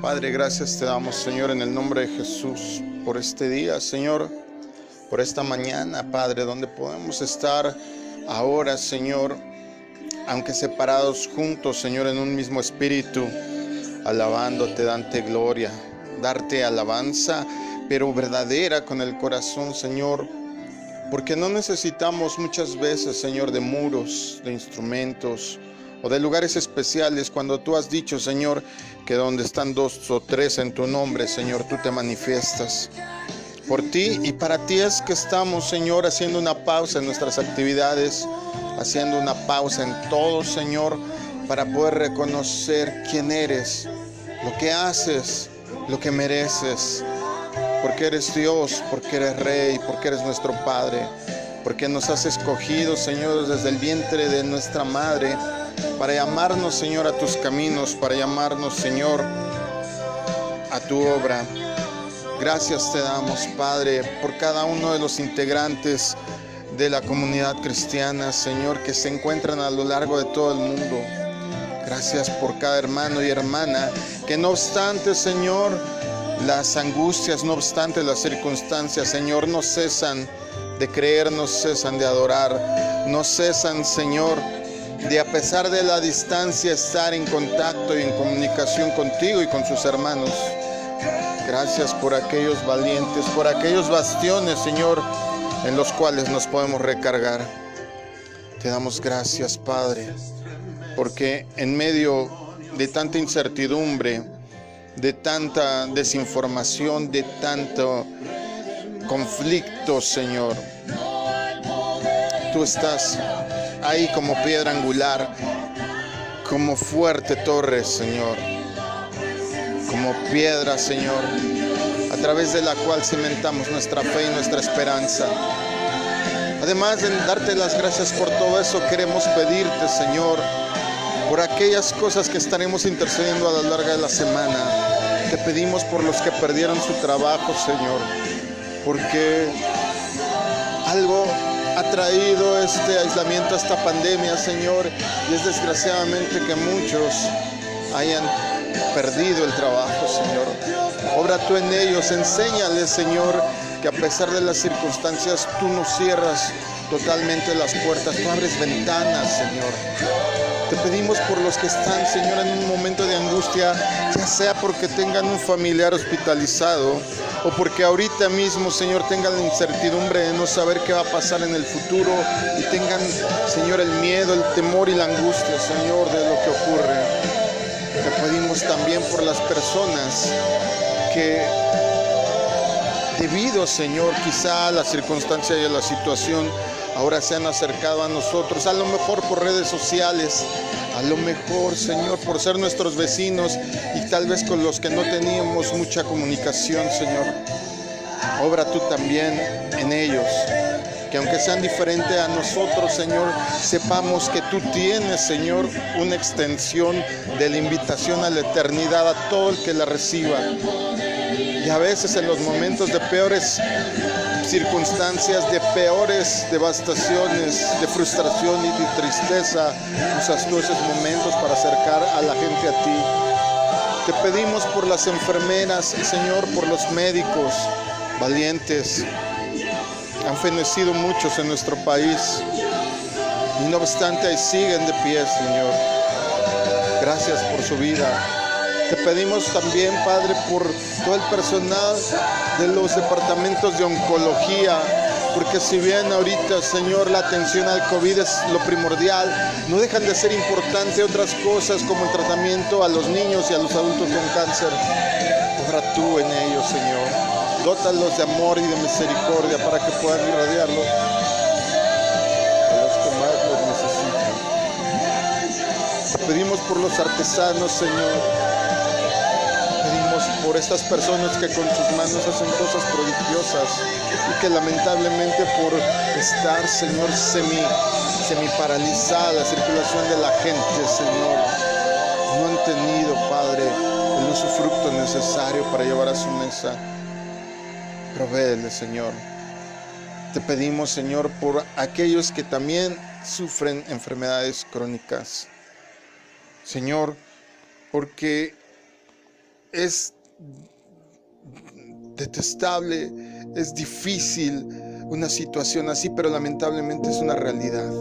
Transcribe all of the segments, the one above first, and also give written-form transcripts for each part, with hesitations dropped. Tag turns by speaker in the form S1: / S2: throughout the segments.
S1: Padre, gracias te damos, Señor, en el nombre de Jesús, por este día, Señor, por esta mañana, Padre, donde podemos estar ahora, Señor, aunque separados juntos, Señor, en un mismo espíritu, alabándote, darte gloria, darte alabanza, pero verdadera con el corazón, Señor, porque no necesitamos muchas veces, Señor, de muros, de instrumentos o de lugares especiales, cuando tú has dicho, Señor, que donde están 2 o 3 en tu nombre, Señor, tú te manifiestas. Por ti y para ti es que estamos, Señor, haciendo una pausa en nuestras actividades, haciendo una pausa en todo, Señor, para poder reconocer quién eres, lo que haces, lo que mereces, porque eres Dios, porque eres Rey, porque eres nuestro Padre, porque nos has escogido, Señor, desde el vientre de nuestra madre, para llamarnos, Señor, a tus caminos, para llamarnos, Señor, a tu obra. Gracias te damos, Padre, por cada uno de los integrantes de la comunidad cristiana, Señor, que se encuentran a lo largo de todo el mundo. Gracias por cada hermano y hermana que no obstante, Señor, las angustias, no obstante las circunstancias, Señor, no cesan de creer, no cesan de adorar, no cesan, Señor, de a pesar de la distancia estar en contacto y en comunicación contigo y con sus hermanos. Gracias por aquellos valientes, por aquellos bastiones, Señor, en los cuales nos podemos recargar. Te damos gracias, Padre, porque en medio de tanta incertidumbre, de tanta desinformación, de tanto conflicto, Señor, tú estás ahí como piedra angular, como fuerte torre, Señor, como piedra, Señor, a través de la cual cimentamos nuestra fe y nuestra esperanza. Además de darte las gracias por todo eso, queremos pedirte, Señor, por aquellas cosas que estaremos intercediendo a lo largo de la semana. Te pedimos por los que perdieron su trabajo, Señor, porque algo ha traído este aislamiento, esta pandemia, Señor, y es desgraciadamente que muchos hayan perdido el trabajo, Señor. Obra tú en ellos, enséñales, Señor, que a pesar de las circunstancias, tú no cierras totalmente las puertas, tú abres ventanas, Señor. Te pedimos por los que están, Señor, en un momento de angustia, ya sea porque tengan un familiar hospitalizado o porque ahorita mismo, Señor, tengan la incertidumbre de no saber qué va a pasar en el futuro y tengan, Señor, el miedo, el temor y la angustia, Señor, de lo que ocurre. Te pedimos también por las personas que, debido, Señor, quizá a la circunstancia y a la situación, ahora se han acercado a nosotros, a lo mejor por redes sociales, a lo mejor, Señor, por ser nuestros vecinos y tal vez con los que no teníamos mucha comunicación, Señor. Obra tú también en ellos, que aunque sean diferentes a nosotros, Señor, sepamos que tú tienes, Señor, una extensión de la invitación a la eternidad a todo el que la reciba. Y a veces en los momentos de peores circunstancias, de peores devastaciones, de frustración y de tristeza, usas tú esos momentos para acercar a la gente a ti. Te pedimos por las enfermeras, Señor, por los médicos valientes. Han fenecido muchos en nuestro país y no obstante ahí siguen de pie, Señor. Gracias por su vida. Te pedimos también, Padre, por todo el personal de los departamentos de oncología, porque si bien ahorita, Señor, la atención al COVID es lo primordial, no dejan de ser importantes otras cosas como el tratamiento a los niños y a los adultos con cáncer. Obra tú en ellos, Señor. Dótalos de amor y de misericordia para que puedan irradiarlo a los que más lo necesitan. Te pedimos por los artesanos, Señor. Por estas personas que con sus manos hacen cosas prodigiosas y que lamentablemente por estar, Señor, semi paralizada la circulación de la gente, Señor, no han tenido, Padre, el usufructo necesario para llevar a su mesa. Provéele, Señor. Te pedimos, Señor, por aquellos que también sufren enfermedades crónicas, Señor, porque es detestable, es difícil una situación así, pero lamentablemente es una realidad.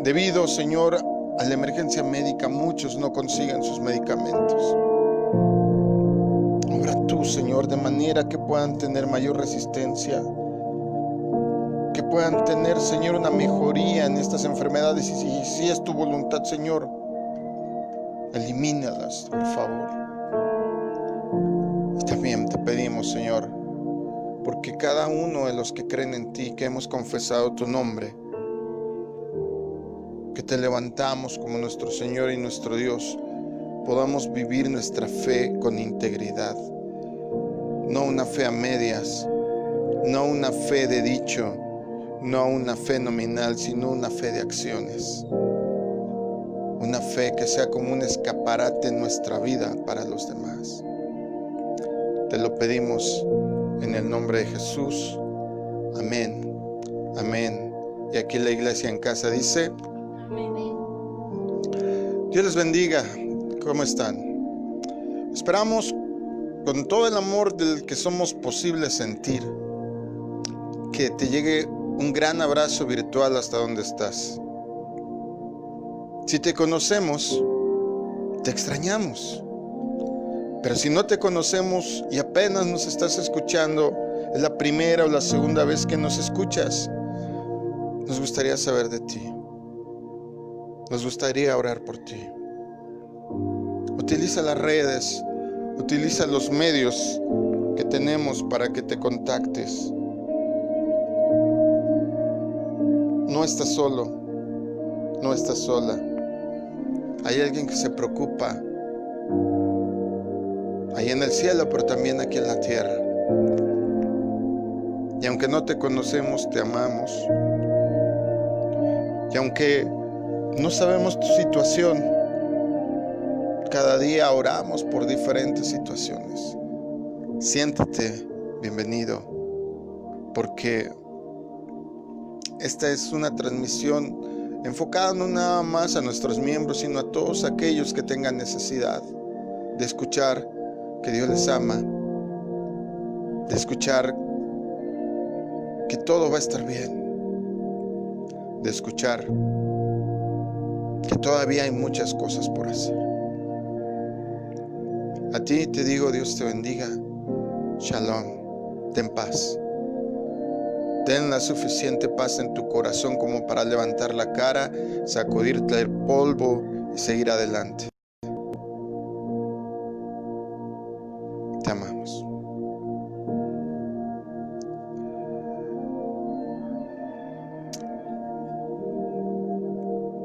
S1: Debido, Señor, a la emergencia médica, muchos no consiguen sus medicamentos. Obra tú, Señor, de manera que puedan tener mayor resistencia, que puedan tener, Señor, una mejoría en estas enfermedades. Y si es tu voluntad, Señor, elimínalas, por favor. Y también te pedimos, Señor, porque cada uno de los que creen en ti, que hemos confesado tu nombre, que te levantamos como nuestro Señor y nuestro Dios, podamos vivir nuestra fe con integridad. No una fe a medias, no una fe de dicho, no una fe nominal, sino una fe de acciones. Una fe que sea como un escaparate en nuestra vida para los demás. Te lo pedimos en el nombre de Jesús. Amén. Amén. Y aquí la iglesia en casa dice: Dios les bendiga. ¿Cómo están? Esperamos con todo el amor del que somos posibles sentir que te llegue un gran abrazo virtual hasta donde estás. Si te conocemos, te extrañamos. Pero si no te conocemos y apenas nos estás escuchando, es la primera o la segunda vez que nos escuchas, nos gustaría saber de ti. Nos gustaría orar por ti. Utiliza las redes, utiliza los medios que tenemos para que te contactes. No estás solo, no estás sola. Hay alguien que se preocupa ahí en el cielo, pero también aquí en la tierra. Y aunque no te conocemos, te amamos. Y aunque no sabemos tu situación, cada día oramos por diferentes situaciones. Siéntete bienvenido, porque esta es una transmisión enfocada no nada más a nuestros miembros, sino a todos aquellos que tengan necesidad de escuchar que Dios les ama, de escuchar que todo va a estar bien, de escuchar que todavía hay muchas cosas por hacer. A ti te digo, Dios te bendiga. Shalom. Ten paz. Ten la suficiente paz en tu corazón como para levantar la cara, sacudirte el polvo y seguir adelante. Te amamos.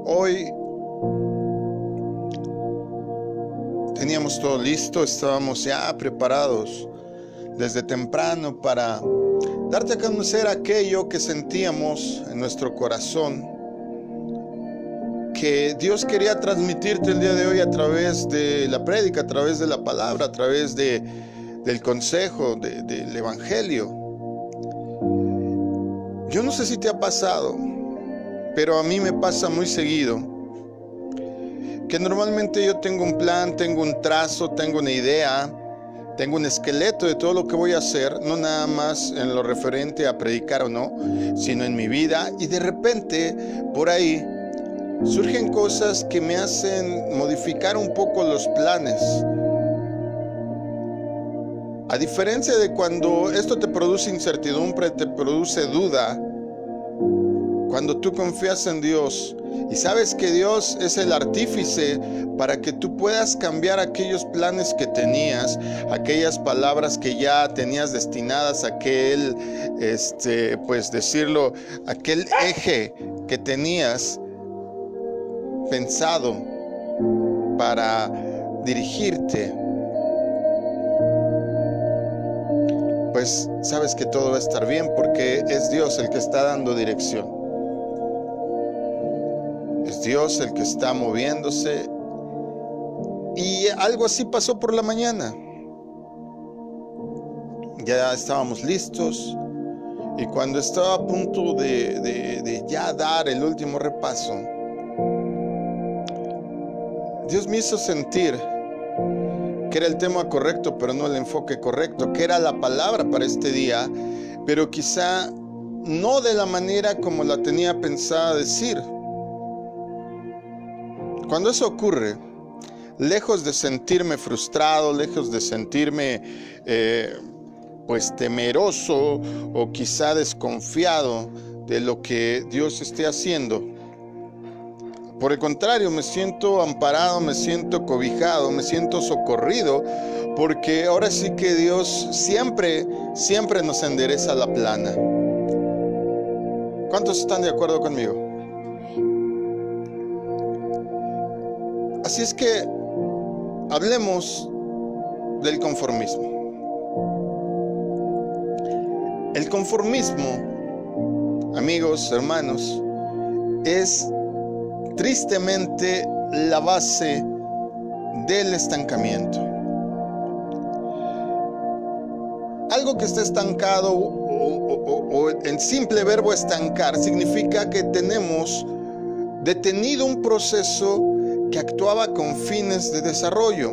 S1: Hoy teníamos todo listo, estábamos ya preparados desde temprano para darte a conocer aquello que sentíamos en nuestro corazón, que Dios quería transmitirte el día de hoy a través de la prédica, a través de la palabra, a través del consejo, del evangelio. Yo no sé si te ha pasado, pero a mí me pasa muy seguido, que normalmente yo tengo un plan, tengo un trazo, tengo una idea, tengo un esqueleto de todo lo que voy a hacer, no nada más en lo referente a predicar o no, sino en mi vida, y de repente por ahí surgen cosas que me hacen modificar un poco los planes. A diferencia de cuando esto te produce incertidumbre, te produce duda, cuando tú confías en Dios y sabes que Dios es el artífice para que tú puedas cambiar aquellos planes que tenías, aquellas palabras que ya tenías destinadas, aquel, pues decirlo, aquel eje que tenías pensado para dirigirte, pues sabes que todo va a estar bien porque es Dios el que está dando dirección. Es Dios el que está moviéndose. Y algo así pasó por la mañana. Ya estábamos listos. Y cuando estaba a punto de ya dar el último repaso, Dios me hizo sentir que era el tema correcto, pero no el enfoque correcto, que era la palabra para este día, pero quizá no de la manera como la tenía pensada decir. Cuando eso ocurre, lejos de sentirme frustrado, lejos de sentirme temeroso o quizá desconfiado de lo que Dios esté haciendo, por el contrario, me siento amparado, me siento cobijado, me siento socorrido, porque ahora sí que Dios siempre nos endereza la plana. ¿Cuántos están de acuerdo conmigo? Así es que hablemos del conformismo. El conformismo, amigos, hermanos, es tristemente la base del estancamiento. Algo que está estancado o en simple verbo estancar significa que tenemos detenido un proceso que actuaba con fines de desarrollo.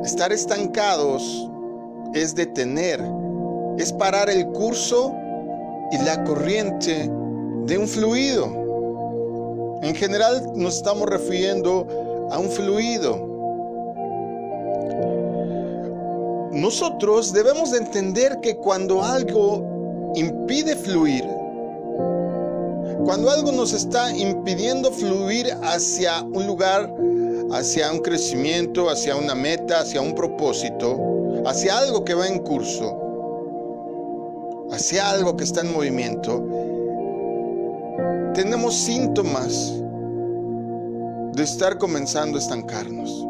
S1: Estar estancados es detener, es parar el curso y la corriente de un fluido. En general nos estamos refiriendo a un fluido. Nosotros debemos de entender que cuando algo impide fluir, cuando algo nos está impidiendo fluir hacia un lugar, hacia un crecimiento, hacia una meta, hacia un propósito, hacia algo que va en curso, hacia algo que está en movimiento, tenemos síntomas de estar comenzando a estancarnos.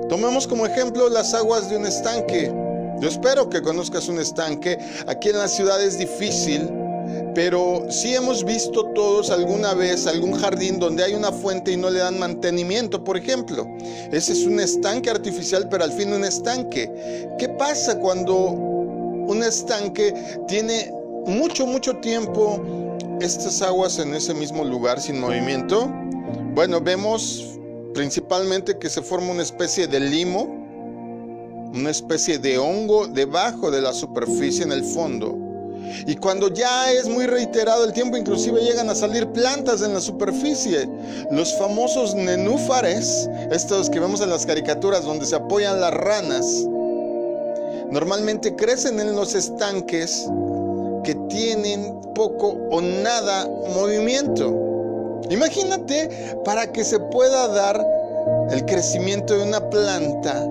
S1: Tomemos como ejemplo las aguas de un estanque. Yo espero que conozcas un estanque. Aquí en la ciudad es difícil, pero sí hemos visto todos alguna vez algún jardín donde hay una fuente y no le dan mantenimiento, por ejemplo. Ese es un estanque artificial, pero al fin un estanque. ¿Qué pasa cuando un estanque tiene mucho tiempo estas aguas en ese mismo lugar sin movimiento? Bueno, vemos principalmente que se forma una especie de limo, una especie de hongo debajo de la superficie en el fondo. Y cuando ya es muy reiterado el tiempo, inclusive llegan a salir plantas en la superficie. Los famosos nenúfares, estos que vemos en las caricaturas donde se apoyan las ranas, normalmente crecen en los estanques que tienen poco o nada movimiento. Imagínate, para que se pueda dar el crecimiento de una planta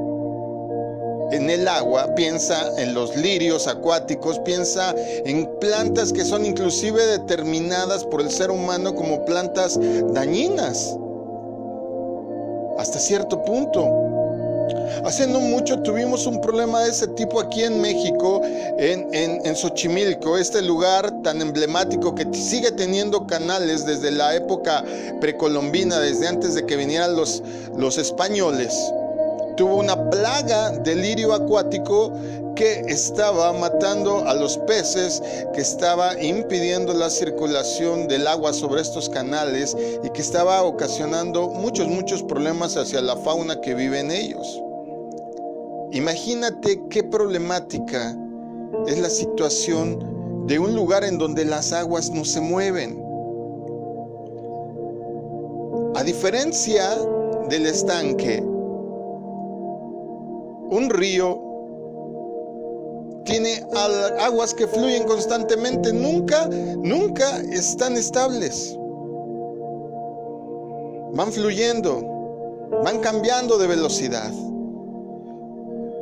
S1: en el agua, piensa en los lirios acuáticos, piensa en plantas que son inclusive determinadas por el ser humano como plantas dañinas, hasta cierto punto. Hace no mucho tuvimos un problema de ese tipo aquí en México, en Xochimilco, este lugar tan emblemático que sigue teniendo canales desde la época precolombina, desde antes de que vinieran los españoles. Tuvo una plaga de lirio acuático que estaba matando a los peces, que estaba impidiendo la circulación del agua sobre estos canales y que estaba ocasionando muchos problemas hacia la fauna que vive en ellos. Imagínate qué problemática es la situación de un lugar en donde las aguas no se mueven. A diferencia del estanque, un río tiene aguas que fluyen constantemente, nunca están estables. Van fluyendo, van cambiando de velocidad.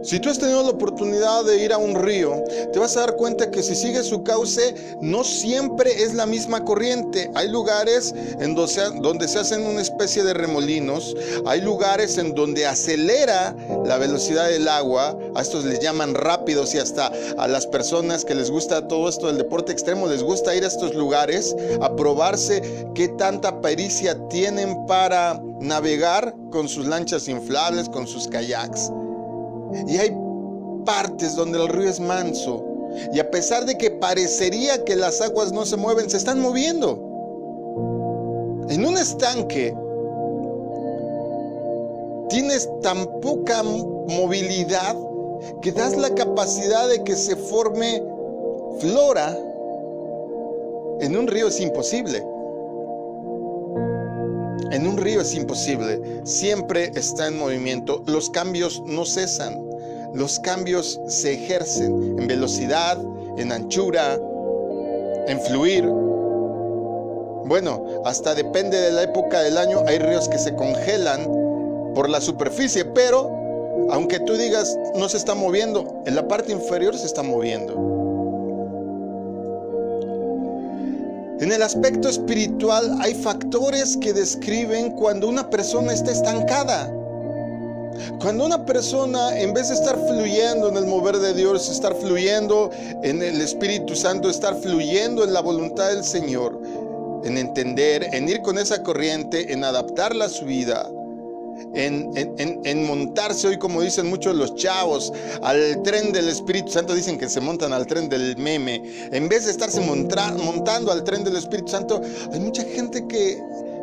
S1: Si tú has tenido la oportunidad de ir a un río, te vas a dar cuenta que si sigues su cauce, no siempre es la misma corriente. Hay lugares en donde se hacen una especie de remolinos, hay lugares en donde acelera la velocidad del agua, a estos les llaman rápidos, y hasta a las personas que les gusta todo esto del deporte extremo, les gusta ir a estos lugares a probarse qué tanta pericia tienen para navegar con sus lanchas inflables, con sus kayaks. Y hay partes donde el río es manso, y a pesar de que parecería que las aguas no se mueven, se están moviendo. En un estanque tienes tan poca movilidad que das la capacidad de que se forme flora en un río. Es imposible. En un río es imposible. Siempre está en movimiento. Los cambios no cesan. Los cambios se ejercen en velocidad, en anchura, en fluir. Bueno, hasta depende de la época del año. Hay ríos que se congelan por la superficie, pero aunque tú digas no se está moviendo, en la parte inferior se está moviendo. En el aspecto espiritual hay factores que describen cuando una persona está estancada. Cuando una persona, en vez de estar fluyendo en el mover de Dios, estar fluyendo en el Espíritu Santo, estar fluyendo en la voluntad del Señor, en entender, en ir con esa corriente, en adaptarla a su vida, en montarse hoy, como dicen muchos los chavos, al tren del Espíritu Santo. Dicen que se montan al tren del meme. En vez de estarse montando al tren del Espíritu Santo, hay mucha gente que,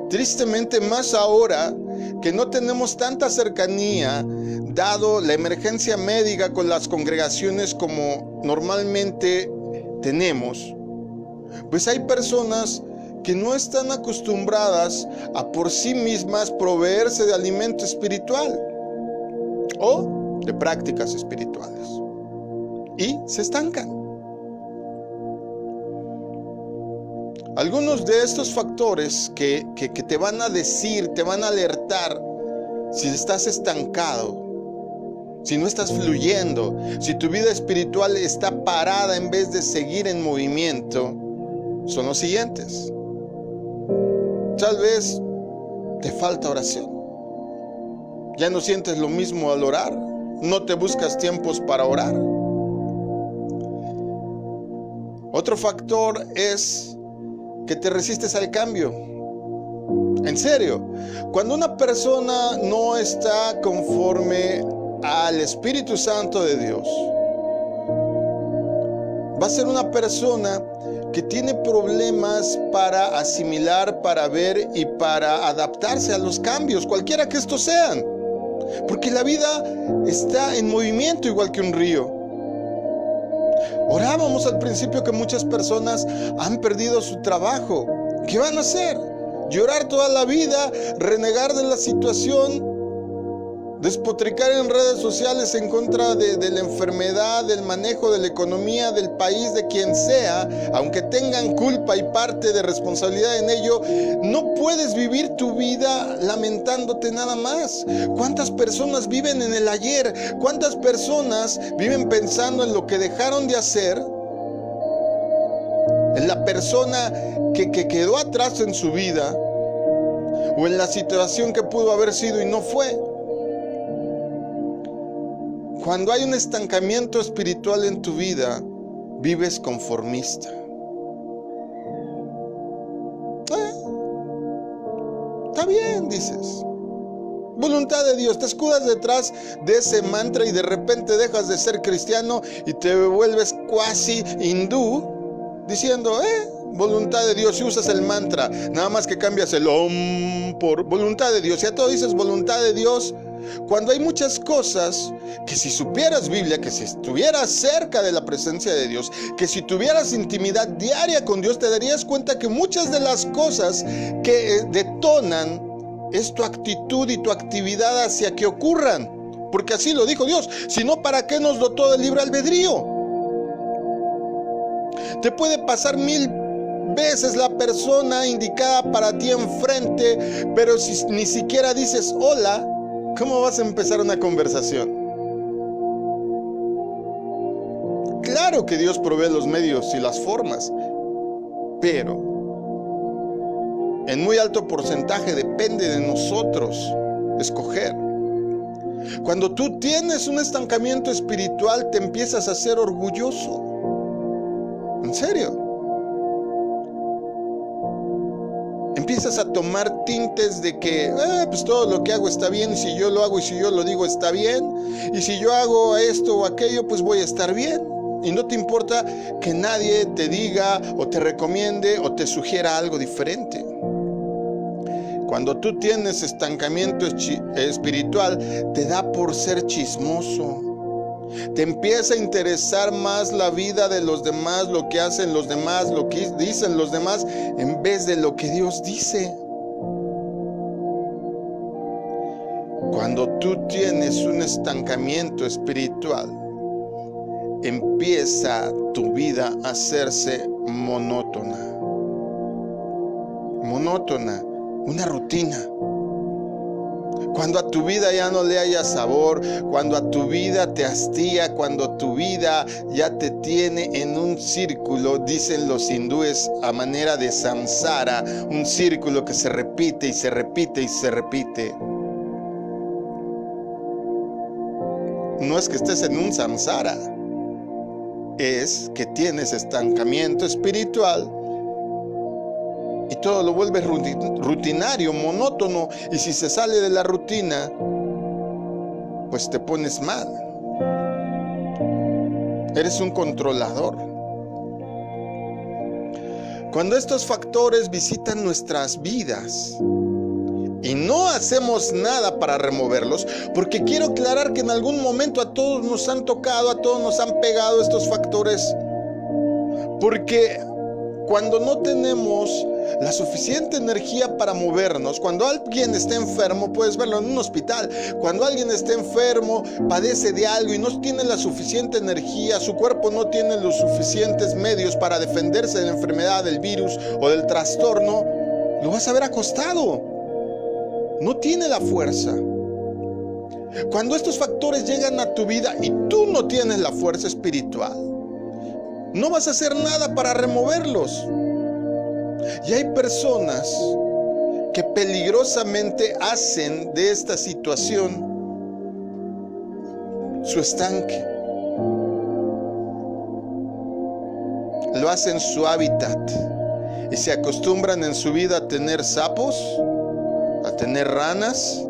S1: tristemente, más ahora que no tenemos tanta cercanía, dado la emergencia médica con las congregaciones como normalmente tenemos, pues hay personas que no están acostumbradas a por sí mismas proveerse de alimento espiritual o de prácticas espirituales y se estancan. Algunos de estos factores que te van a decir, te van a alertar si estás estancado, si no estás fluyendo, si tu vida espiritual está parada en vez de seguir en movimiento, son los siguientes. Tal vez te falta oración. Ya no sientes lo mismo al orar. No te buscas tiempos para orar. Otro factor es que te resistes al cambio. En serio, cuando una persona no está conforme al Espíritu Santo de Dios, va a ser una persona que tiene problemas para asimilar, para ver y para adaptarse a los cambios, cualquiera que estos sean. Porque la vida está en movimiento igual que un río. Orábamos al principio que muchas personas han perdido su trabajo. ¿Qué van a hacer? Llorar toda la vida, renegar de la situación, despotricar en redes sociales en contra de la enfermedad, del manejo de la economía, del país, de quien sea, aunque tengan culpa y parte de responsabilidad en ello. No puedes vivir tu vida lamentándote nada más. ¿Cuántas personas viven en el ayer? ¿Cuántas personas viven pensando en lo que dejaron de hacer? En la persona que quedó atrás en su vida, o en la situación que pudo haber sido y no fue. Cuando hay un estancamiento espiritual en tu vida, vives conformista. Está bien, dices. Voluntad de Dios. Te escudas detrás de ese mantra y de repente dejas de ser cristiano y te vuelves cuasi hindú, diciendo, voluntad de Dios, y usas el mantra, nada más que cambias el om por voluntad de Dios. Ya todo dices voluntad de Dios, cuando hay muchas cosas que si supieras Biblia, que si estuvieras cerca de la presencia de Dios, que si tuvieras intimidad diaria con Dios, te darías cuenta que muchas de las cosas que detonan es tu actitud y tu actividad hacia que ocurran. Porque así lo dijo Dios. Si no, ¿para qué nos dotó del libre albedrío? Te puede pasar 1000 veces la persona indicada para ti enfrente, pero si ni siquiera dices hola, ¿cómo vas a empezar una conversación? Claro que Dios provee los medios y las formas, pero en muy alto porcentaje depende de nosotros escoger. Cuando tú tienes un estancamiento espiritual, te empiezas a ser orgulloso. En serio. Empiezas a tomar tintes de que pues todo lo que hago está bien, y si yo lo hago y si yo lo digo está bien, y si yo hago esto o aquello pues voy a estar bien, y no te importa que nadie te diga o te recomiende o te sugiera algo diferente. Cuando tú tienes estancamiento espiritual, te da por ser chismoso. Te empieza a interesar más la vida de los demás, lo que hacen los demás, lo que dicen los demás, en vez de lo que Dios dice. Cuando tú tienes un estancamiento espiritual, empieza tu vida a hacerse monótona. Monótona, una rutina. Cuando a tu vida ya no le haya sabor, cuando a tu vida te hastía, cuando tu vida ya te tiene en un círculo, dicen los hindúes a manera de samsara, un círculo que se repite y se repite y se repite. No es que estés en un samsara, es que tienes estancamiento espiritual y todo lo vuelves rutinario, monótono, y si se sale de la rutina, pues te pones mal. Eres un controlador. Cuando estos factores visitan nuestras vidas y no hacemos nada para removerlos, porque quiero aclarar que en algún momento a todos nos han tocado, a todos nos han pegado estos factores, porque cuando no tenemos la suficiente energía para movernos, cuando alguien está enfermo, puedes verlo en un hospital, cuando alguien está enfermo, padece de algo y no tiene la suficiente energía, su cuerpo no tiene los suficientes medios para defenderse de la enfermedad, del virus o del trastorno, lo vas a ver acostado, no tiene la fuerza. Cuando estos factores llegan a tu vida y tú no tienes la fuerza espiritual, no vas a hacer nada para removerlos. Y hay personas que peligrosamente hacen de esta situación su estanque. Lo hacen su hábitat y se acostumbran en su vida a tener sapos, a tener ranas,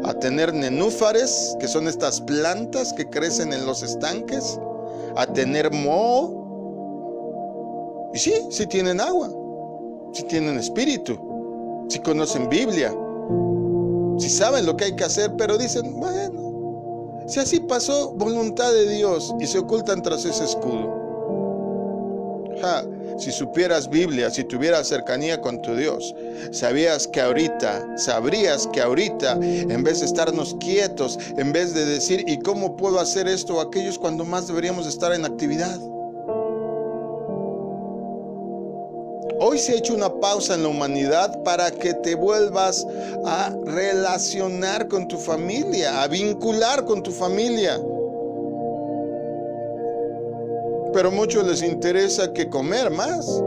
S1: a tener nenúfares, que son estas plantas que crecen en los estanques, a tener moho. Y sí tienen agua, sí tienen espíritu, sí conocen Biblia, sí saben lo que hay que hacer, pero dicen, bueno, si así pasó, voluntad de Dios, y se ocultan tras ese escudo. Si supieras Biblia, si tuvieras cercanía con tu Dios, sabrías que ahorita, en vez de estarnos quietos, en vez de decir, ¿y cómo puedo hacer esto o aquello? Es cuando más deberíamos estar en actividad. Hoy se ha hecho una pausa en la humanidad para que te vuelvas a relacionar con tu familia, a vincular con tu familia. Pero a muchos les interesa que comer más.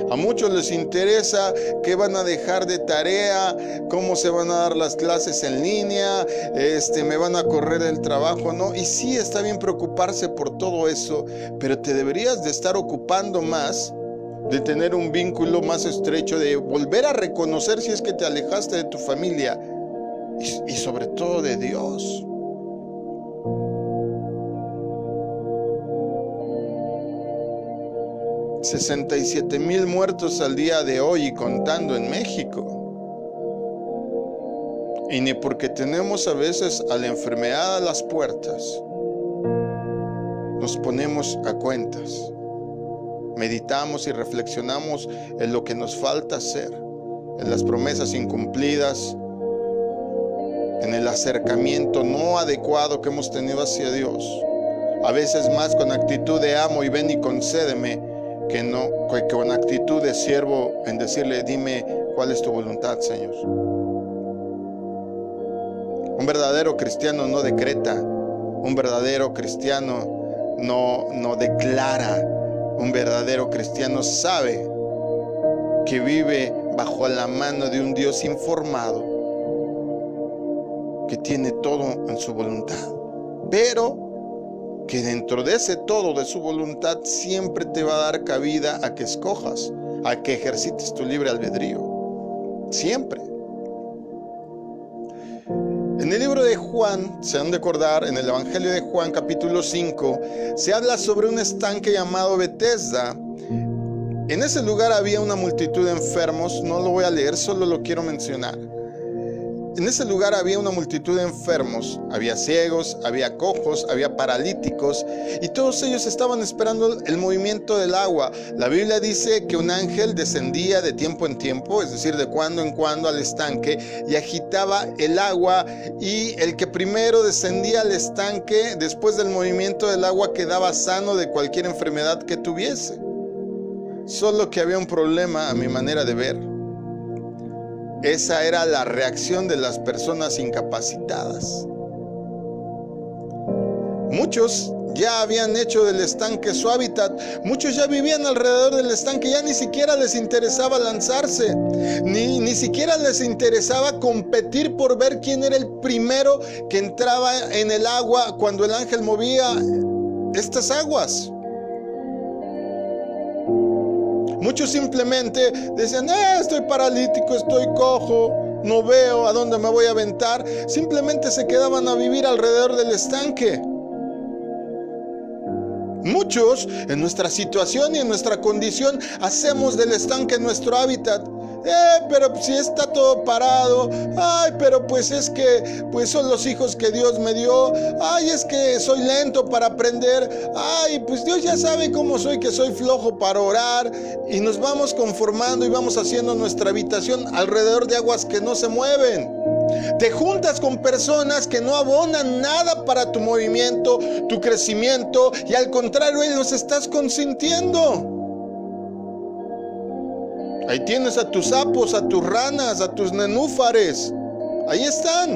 S1: A muchos les interesa qué van a dejar de tarea, cómo se van a dar las clases en línea, me van a correr del trabajo, ¿no? Y sí, está bien preocuparse por todo eso, pero te deberías de estar ocupando más, de tener un vínculo más estrecho, de volver a reconocer si es que te alejaste de tu familia y sobre todo de Dios. $67,000 muertos al día de hoy y contando en México. Y ni porque tenemos a veces a la enfermedad a las puertas, nos ponemos a cuentas. Meditamos y reflexionamos en lo que nos falta hacer, en las promesas incumplidas, en el acercamiento no adecuado que hemos tenido hacia Dios. A veces más con actitud de amo y ven y concédeme, que con actitud de siervo en decirle, dime cuál es tu voluntad, Señor. Un verdadero cristiano no decreta, un verdadero cristiano no declara, un verdadero cristiano sabe que vive bajo la mano de un Dios informado, que tiene todo en su voluntad, pero que dentro de ese todo de su voluntad siempre te va a dar cabida a que escojas, a que ejercites tu libre albedrío. Siempre. En el libro de Juan, se han de acordar, en el Evangelio de Juan, capítulo 5, se habla sobre un estanque llamado Betesda. En ese lugar había una multitud de enfermos, no lo voy a leer, solo lo quiero mencionar. En ese lugar había una multitud de enfermos, había ciegos, había cojos, había paralíticos, y todos ellos estaban esperando el movimiento del agua. La Biblia dice que un ángel descendía de tiempo en tiempo, es decir, de cuando en cuando al estanque, y agitaba el agua, y el que primero descendía al estanque, después del movimiento del agua, quedaba sano de cualquier enfermedad que tuviese. Solo que había un problema a mi manera de ver. Esa era la reacción de las personas incapacitadas. Muchos ya habían hecho del estanque su hábitat. Muchos ya vivían alrededor del estanque. Ya ni siquiera les interesaba lanzarse. Ni siquiera les interesaba competir por ver quién era el primero que entraba en el agua cuando el ángel movía estas aguas. Muchos simplemente decían, estoy paralítico, estoy cojo, no veo a dónde me voy a aventar. Simplemente se quedaban a vivir alrededor del estanque. Muchos en nuestra situación y en nuestra condición hacemos del estanque nuestro hábitat. Pero si está todo parado. Ay, pero pues es que pues son los hijos que Dios me dio. Ay, es que soy lento para aprender. Ay, pues Dios ya sabe cómo soy, que soy flojo para orar. Y nos vamos conformando y vamos haciendo nuestra habitación alrededor de aguas que no se mueven. Te juntas con personas que no abonan nada para tu movimiento, tu crecimiento, y al contrario, los estás consintiendo. Ahí tienes a tus sapos, a tus ranas, a tus nenúfares. Ahí están.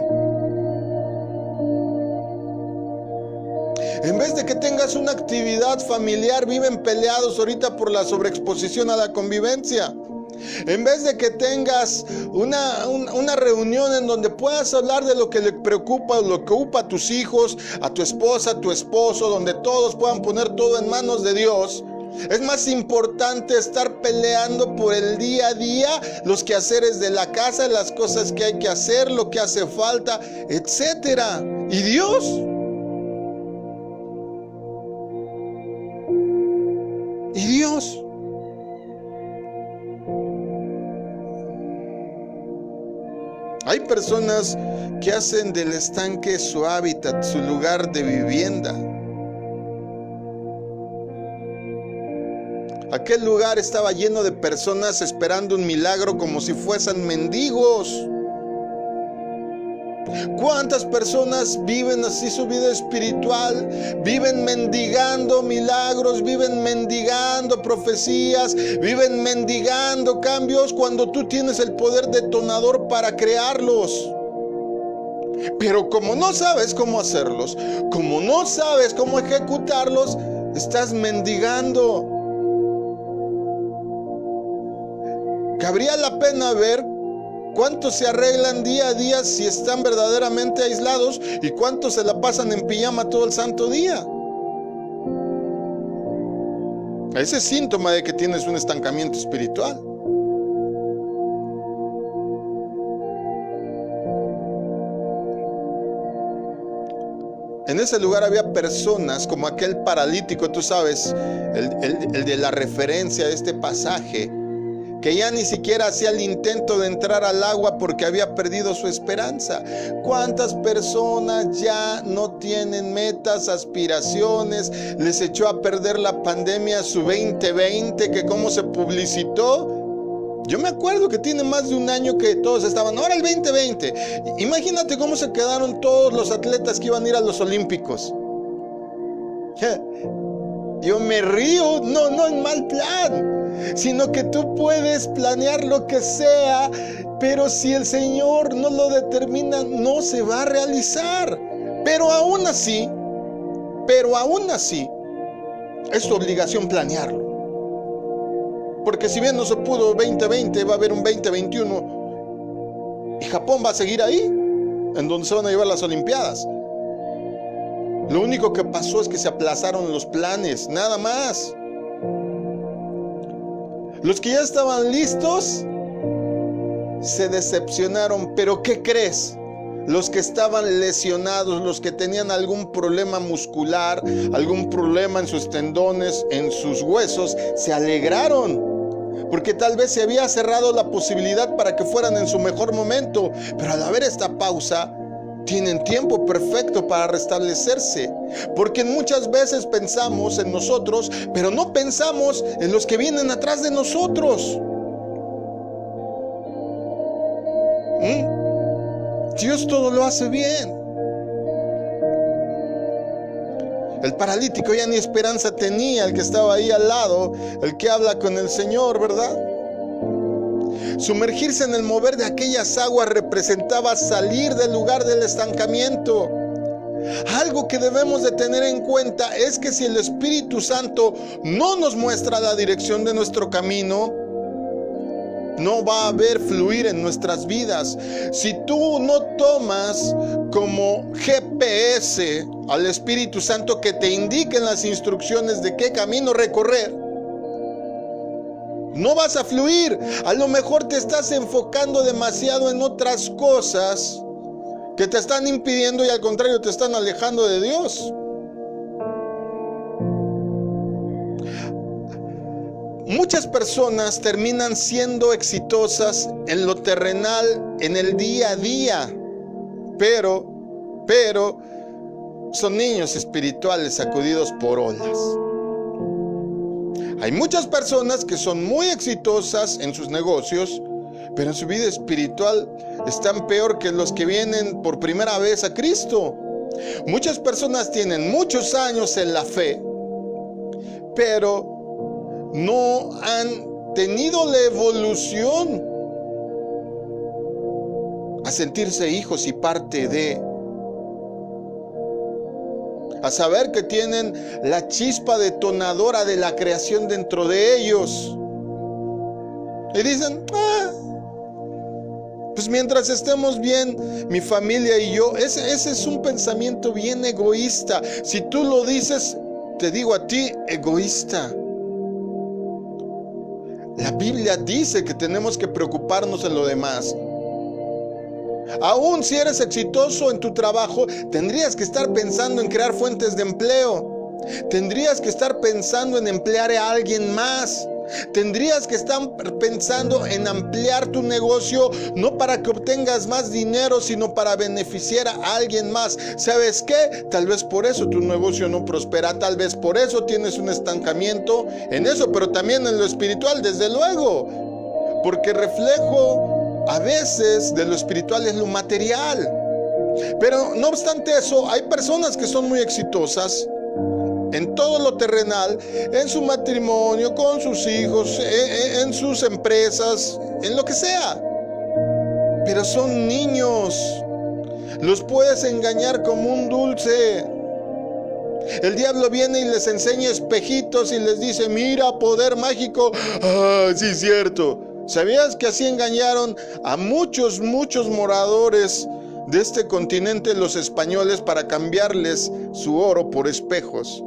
S1: En vez de que tengas una actividad familiar, viven peleados ahorita por la sobreexposición a la convivencia. En vez de que tengas una reunión en donde puedas hablar de lo que le preocupa, lo que ocupa a tus hijos, a tu esposa, a tu esposo, donde todos puedan poner todo en manos de Dios, es más importante estar peleando por el día a día, los quehaceres de la casa, las cosas que hay que hacer, lo que hace falta, etcétera. ¿Y Dios? ¿Y Dios? Hay personas que hacen del estanque su hábitat, su lugar de vivienda. Aquel lugar estaba lleno de personas esperando un milagro como si fuesen mendigos. ¿Cuántas personas viven así su vida espiritual? Viven mendigando milagros, viven mendigando profecías, viven mendigando cambios cuando tú tienes el poder detonador para crearlos. Pero como no sabes cómo hacerlos, como no sabes cómo ejecutarlos, estás mendigando. Cabría la pena ver cuántos se arreglan día a día si están verdaderamente aislados y cuántos se la pasan en pijama todo el santo día. Ese es síntoma de que tienes un estancamiento espiritual. En ese lugar había personas como aquel paralítico, tú sabes, el de la referencia de este pasaje, que ya ni siquiera hacía el intento de entrar al agua porque había perdido su esperanza. ¿Cuántas personas ya no tienen metas, aspiraciones? Les echó a perder la pandemia su 2020, que cómo se publicitó. Yo me acuerdo que tiene más de un año que todos estaban, ahora el 2020. Imagínate cómo se quedaron todos los atletas que iban a ir a los Olímpicos. Yo me río, no en mal plan, sino que tú puedes planear lo que sea, pero si el Señor no lo determina, no se va a realizar. Pero aún así, es tu obligación planearlo. Porque si bien no se pudo 2020, va a haber un 2021 y Japón va a seguir ahí, en donde se van a llevar las Olimpiadas. Lo único que pasó es que se aplazaron los planes, nada más. Los que ya estaban listos se decepcionaron, pero ¿qué crees? Los que estaban lesionados, los que tenían algún problema muscular, algún problema en sus tendones, en sus huesos, se alegraron. porque tal vez se había cerrado la posibilidad para que fueran en su mejor momento, pero al haber esta pausa, tienen tiempo perfecto para restablecerse, porque muchas veces pensamos en nosotros, pero no pensamos en los que vienen atrás de nosotros. Dios todo lo hace bien. El paralítico ya ni esperanza tenía, el que estaba ahí al lado, el que habla con el Señor, ¿verdad? Sumergirse en el mover de aquellas aguas representaba salir del lugar del estancamiento. Algo que debemos de tener en cuenta es que si el Espíritu Santo no nos muestra la dirección de nuestro camino, no va a haber fluir en nuestras vidas. Si tú no tomas como GPS al Espíritu Santo que te indiquen las instrucciones de qué camino recorrer, no vas a fluir. A lo mejor te estás enfocando demasiado en otras cosas que te están impidiendo y al contrario te están alejando de Dios. Muchas personas terminan siendo exitosas en lo terrenal, en el día a día, pero son niños espirituales sacudidos por olas. Hay muchas personas que son muy exitosas en sus negocios, pero en su vida espiritual están peor que los que vienen por primera vez a Cristo. Muchas personas tienen muchos años en la fe, pero no han tenido la evolución a sentirse hijos y parte de, a saber que tienen la chispa detonadora de la creación dentro de ellos. Y dicen, pues mientras estemos bien, mi familia y yo, ese es un pensamiento bien egoísta. Si tú lo dices, te digo a ti, egoísta. La Biblia dice que tenemos que preocuparnos en lo demás. Aún si eres exitoso en tu trabajo, tendrías que estar pensando en crear fuentes de empleo. Tendrías que estar pensando en emplear a alguien más. Tendrías que estar pensando en ampliar tu negocio, no para que obtengas más dinero, sino para beneficiar a alguien más. ¿Sabes qué? Tal vez por eso tu negocio no prospera, tal vez por eso tienes un estancamiento en eso, pero también en lo espiritual, desde luego, porque reflejo a veces de lo espiritual es lo material. Pero no obstante eso, hay personas que son muy exitosas en todo lo terrenal, en su matrimonio, con sus hijos, en sus empresas, en lo que sea. Pero son niños. Los puedes engañar como un dulce. El diablo viene y les enseña espejitos y les dice, mira, poder mágico. Ah, sí, cierto. ¿Sabías que así engañaron a muchos moradores de este continente, los españoles, para cambiarles su oro por espejos?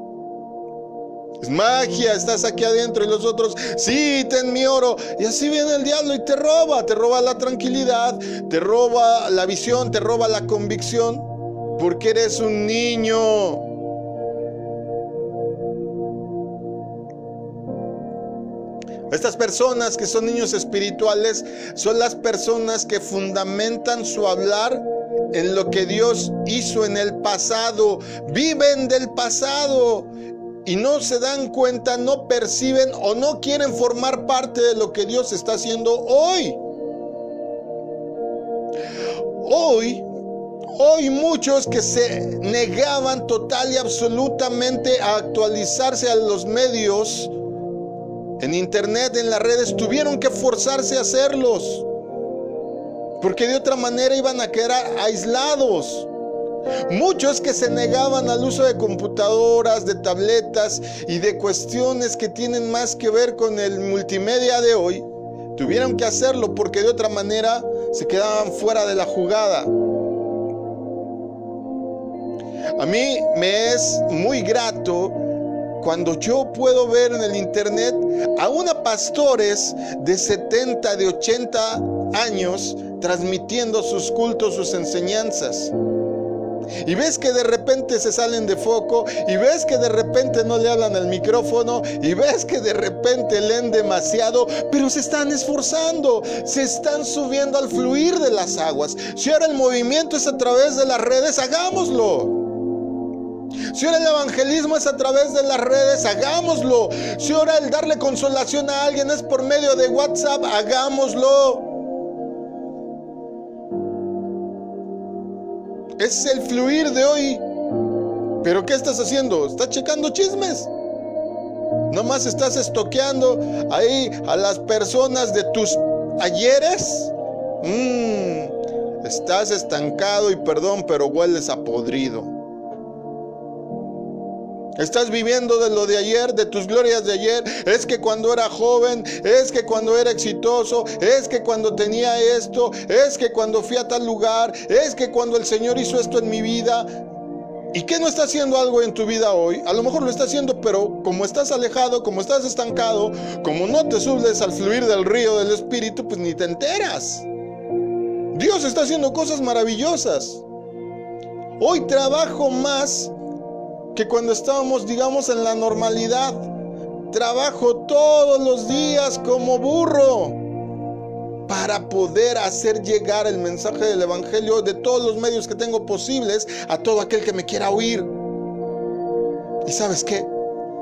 S1: Es magia, estás aquí adentro, y los otros, sí, ten mi oro. Y así viene el diablo y te roba la tranquilidad, te roba la visión, te roba la convicción, porque eres un niño. Estas personas que son niños espirituales son las personas que fundamentan su hablar en lo que Dios hizo en el pasado. Viven del pasado y no se dan cuenta, no perciben o no quieren formar parte de lo que Dios está haciendo hoy. Hoy muchos que se negaban total y absolutamente a actualizarse a los medios en internet, en las redes, tuvieron que forzarse a hacerlos, porque de otra manera iban a quedar aislados. Muchos que se negaban al uso de computadoras, de tabletas y de cuestiones que tienen más que ver con el multimedia de hoy, tuvieron que hacerlo porque de otra manera se quedaban fuera de la jugada. A mí me es muy grato cuando yo puedo ver en el internet aún a pastores de 70, de 80 años transmitiendo sus cultos, sus enseñanzas. y ves que de repente se salen de foco, y ves que de repente no le hablan al micrófono, y ves que de repente leen demasiado, pero se están esforzando, se están subiendo al fluir de las aguas. Si ahora el movimiento es a través de las redes, hagámoslo. Si ahora el evangelismo es a través de las redes, hagámoslo. Si ahora el darle consolación a alguien es por medio de WhatsApp, hagámoslo. Es el fluir de hoy. ¿Pero qué estás haciendo? ¿Estás checando chismes? ¿Nomás estás estoqueando ahí a las personas de tus ayeres? Estás estancado y perdón, pero hueles a podrido. Estás viviendo de lo de ayer, de tus glorias de ayer. Es que cuando era joven, es que cuando era exitoso, es que cuando tenía esto, es que cuando fui a tal lugar, es que cuando el Señor hizo esto en mi vida. ¿Y qué no está haciendo algo en tu vida hoy? A lo mejor lo está haciendo, pero como estás alejado, como estás estancado, como no te subes al fluir del río del Espíritu, pues ni te enteras. Dios está haciendo cosas maravillosas. Hoy trabajo más que cuando estábamos, digamos, en la normalidad. Trabajo todos los días como burro para poder hacer llegar el mensaje del evangelio de todos los medios que tengo posibles a todo aquel que me quiera oír. ¿Y sabes qué?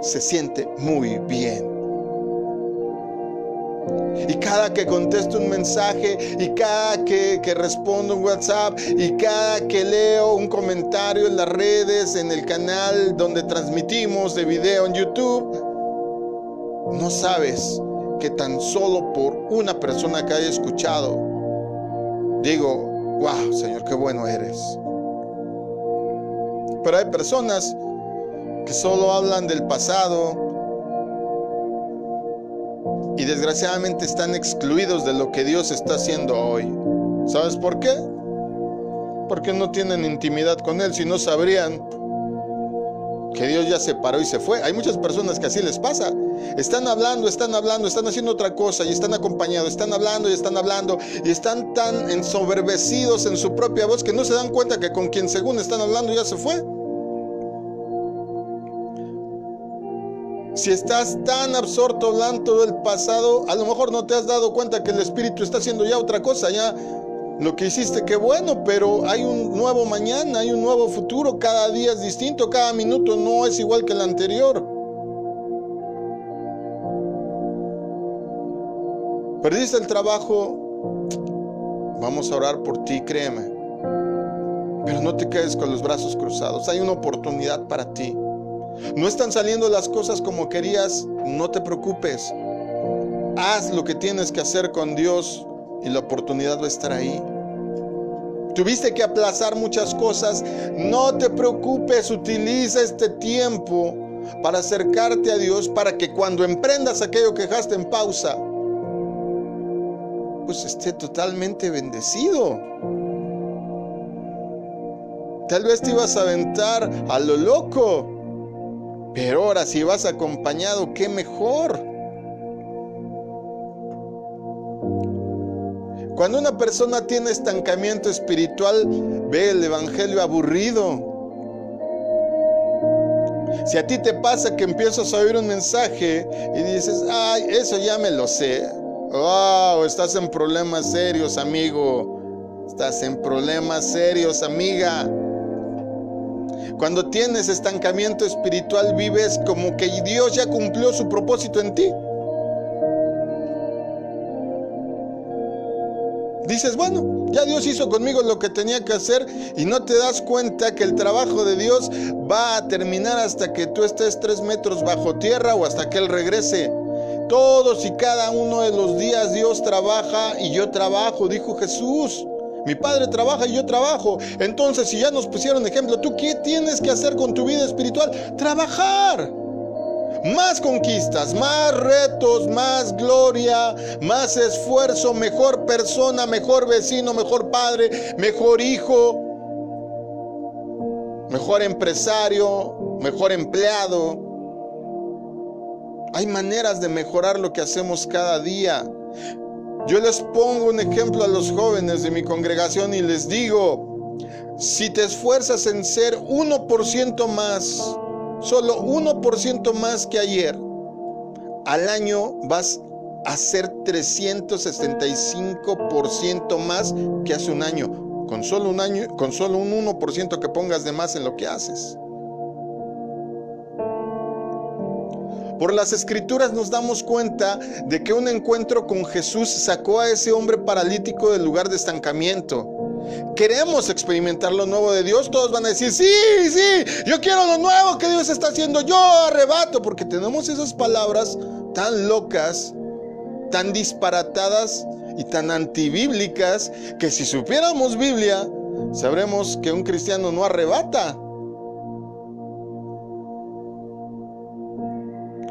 S1: Se siente muy bien. Y cada que contesto un mensaje, y cada que respondo un WhatsApp, y cada que leo un comentario en las redes, en el canal donde transmitimos de video en YouTube, no sabes que tan solo por una persona que haya escuchado, digo, wow, Señor, qué bueno eres. Pero hay personas que solo hablan del pasado, y desgraciadamente están excluidos de lo que Dios está haciendo hoy. ¿Sabes por qué? Porque no tienen intimidad con Él. Si no, sabrían que Dios ya se paró y se fue. Hay muchas personas que así les pasa. Están hablando, están haciendo otra cosa y están acompañados, están hablando y están tan ensoberbecidos en su propia voz que no se dan cuenta que con quien según están hablando ya se fue. Si estás tan absorto hablando del pasado, a lo mejor no te has dado cuenta que el Espíritu está haciendo ya otra cosa. Ya lo que hiciste, qué bueno, pero hay un nuevo mañana, hay un nuevo futuro. Cada día es distinto, cada minuto no es igual que el anterior. ¿Perdiste el trabajo? Vamos a orar por ti, créeme. Pero no te quedes con los brazos cruzados. Hay una oportunidad para ti. No están saliendo las cosas como querías, no te preocupes. Haz lo que tienes que hacer con Dios y la oportunidad va a estar ahí. Tuviste que aplazar muchas cosas, no te preocupes, utiliza este tiempo para acercarte a Dios, para que cuando emprendas aquello que dejaste en pausa, pues esté totalmente bendecido. Tal vez te ibas a aventar a lo loco, pero ahora si vas acompañado, qué mejor. Cuando una persona tiene estancamiento espiritual, ve el evangelio aburrido. Si a ti te pasa que empiezas a oír un mensaje y dices, ay, eso ya me lo sé. Wow, estás en problemas serios, amigo. Estás en problemas serios, amiga. Cuando tienes estancamiento espiritual, vives como que Dios ya cumplió su propósito en ti. Dices, bueno, ya Dios hizo conmigo lo que tenía que hacer, y no te das cuenta que el trabajo de Dios va a terminar hasta que tú estés 3 metros bajo tierra o hasta que Él regrese. Todos y cada uno de los días Dios trabaja y yo trabajo, dijo Jesús. Mi Padre trabaja y yo trabajo. Entonces, si ya nos pusieron ejemplo, ¿tú qué tienes que hacer con tu vida espiritual? Trabajar. Más conquistas, más retos, más gloria, más esfuerzo, mejor persona, mejor vecino, mejor padre, mejor hijo, mejor empresario, mejor empleado. Hay maneras de mejorar lo que hacemos cada día. Yo les pongo un ejemplo a los jóvenes de mi congregación y les digo, Si te esfuerzas en ser 1% más, solo 1% más que ayer, al año vas a ser 365% más que hace un año. Con solo un 1% que pongas de más en lo que haces. Por las Escrituras nos damos cuenta de que un encuentro con Jesús sacó a ese hombre paralítico del lugar de estancamiento. Queremos experimentar lo nuevo de Dios. Todos van a decir, sí, yo quiero lo nuevo que Dios está haciendo, yo arrebato, porque tenemos esas palabras tan locas, tan disparatadas y tan antibíblicas, que si supiéramos Biblia, sabremos que un cristiano no arrebata.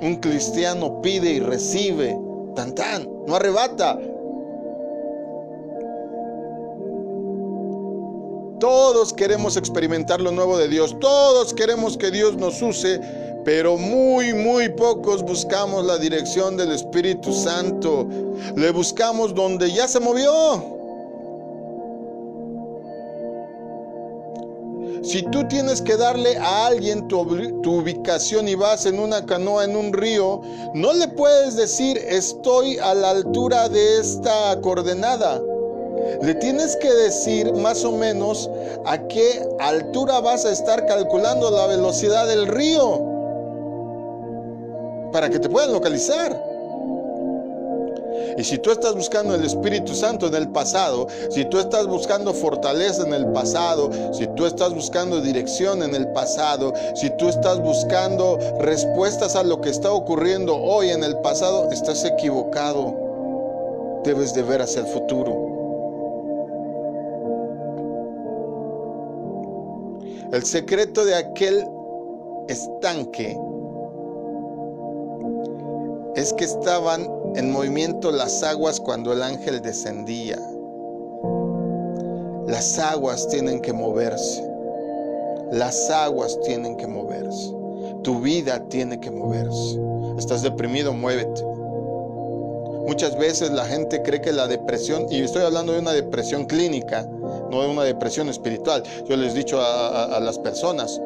S1: Un cristiano pide y recibe, no arrebata. Todos queremos experimentar lo nuevo de Dios, todos queremos que Dios nos use, pero muy pocos buscamos la dirección del Espíritu Santo. Le buscamos donde ya se movió. Si tú tienes que darle a alguien tu ubicación y vas en una canoa en un río, no le puedes decir estoy a la altura de esta coordenada. Le tienes que decir más o menos a qué altura vas a estar calculando la velocidad del río para que te puedan localizar. Y si tú estás buscando el Espíritu Santo en el pasado, si tú estás buscando fortaleza en el pasado, si tú estás buscando dirección en el pasado, si tú estás buscando respuestas a lo que está ocurriendo hoy en el pasado, estás equivocado. Debes de ver hacia el futuro. El secreto de aquel estanque es que estaban en movimiento las aguas cuando el ángel descendía. Las aguas tienen que moverse. Las aguas tienen que moverse. Tu vida tiene que moverse. Estás deprimido, muévete. Muchas veces la gente cree que la depresión, y estoy hablando de una depresión clínica, no de una depresión espiritual. Yo les he dicho a las personas,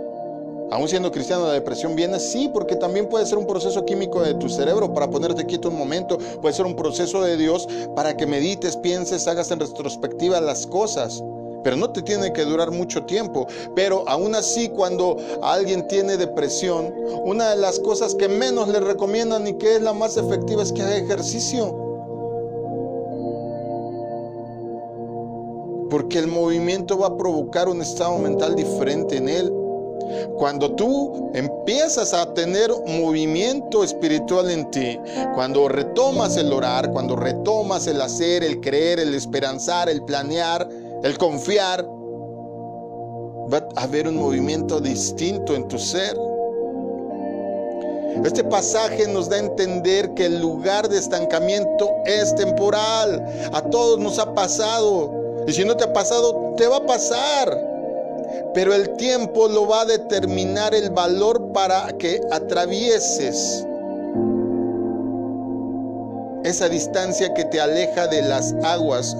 S1: aún siendo cristiano, la depresión viene, sí, porque también puede ser un proceso químico de tu cerebro para ponerte quieto un momento, puede ser un proceso de Dios para que medites, pienses, hagas en retrospectiva las cosas, pero no te tiene que durar mucho tiempo. Pero aún así, cuando alguien tiene depresión, una de las cosas que menos le recomiendan y que es la más efectiva es que haga ejercicio. Porque el movimiento va a provocar un estado mental diferente en él. Cuando tú empiezas a tener movimiento espiritual en ti, cuando retomas el orar, cuando retomas el hacer, el creer, el esperanzar, el planear, el confiar, va a haber un movimiento distinto en tu ser. Este pasaje nos da a entender que el lugar de estancamiento es temporal. A todos nos ha pasado. Y si no te ha pasado, te va a pasar. Pero el tiempo lo va a determinar el valor para que atravieses esa distancia que te aleja de las aguas